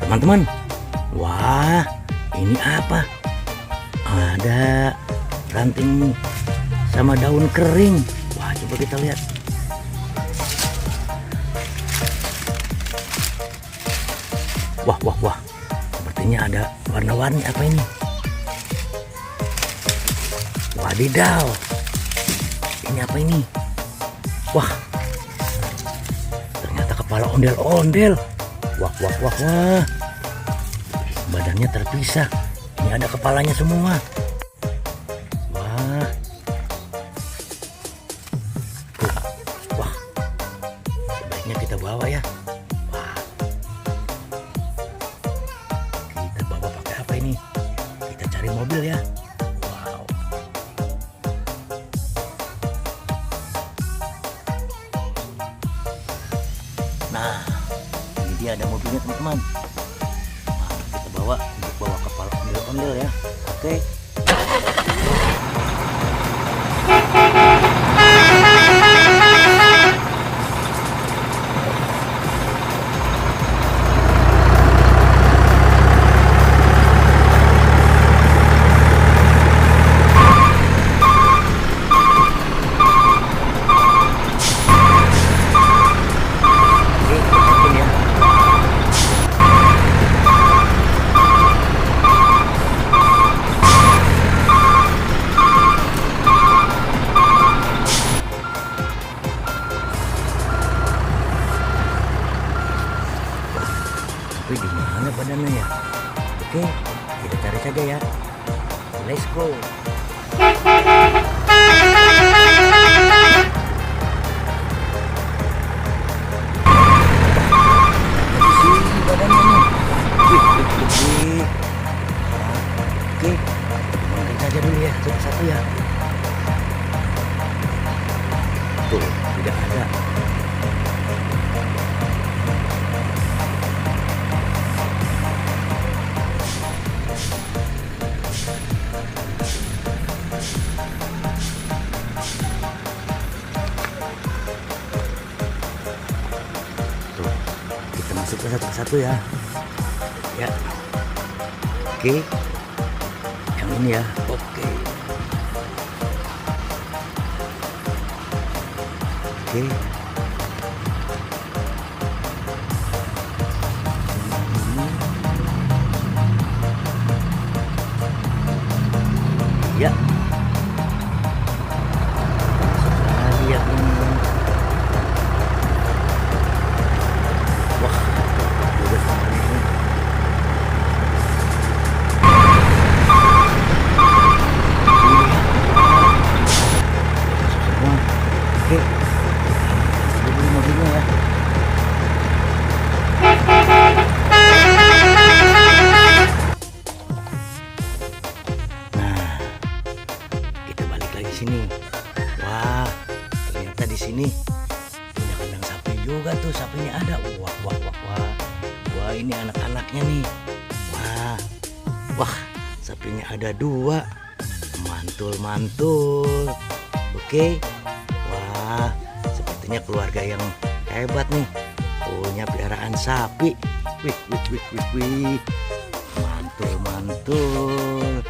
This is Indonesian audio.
Teman-teman, wah, ini apa? Ada ranting sama daun kering. Wah, coba kita lihat. Wah, wah, wah. Sepertinya ada warna-warni. Apa ini? Wadidaw. Ini apa ini? Wah. Ternyata kepala ondel-ondel. Wah, wah, wah, wah. Badannya terpisah. Ini ada kepalanya semua. Wah. Wah. Sebaiknya kita bawa ya. Wah. Kita bawa pakai apa ini? Kita cari mobil ya. Wow. Nah, ini dia ada mobilnya teman-teman. Nah, kita bawa untuk bawa kepala ondel-ondel ya. Oke. Tapi di mana badannya ya? Oke, kita cari saja ya. Let's go. Di sini badannya nih. Wih. Oke, mungkin saja dulu ya, satu-satu ya. Tuh, tidak ada. Kita masuk ke satu-satu ya. Ya. Oke. Yang ini ya. Oke. Oke. Ya. Lagi ya ini. Wah, udah sampai ini. Semua. Oke. Dulu mobilnya ya. Nah, kita balik lagi sini. Wah, ternyata di sini punya kandang sapi juga tuh. Sapinya ada. Wah, wah, wah, wah. Wah, ini anak-anaknya nih. Wah, wah, sapinya ada 2. Mantul-mantul. Oke. Wah, sepertinya keluarga yang hebat nih. Punya piaraan sapi. Wih, wih, wih, wih, wih. Mantul-mantul.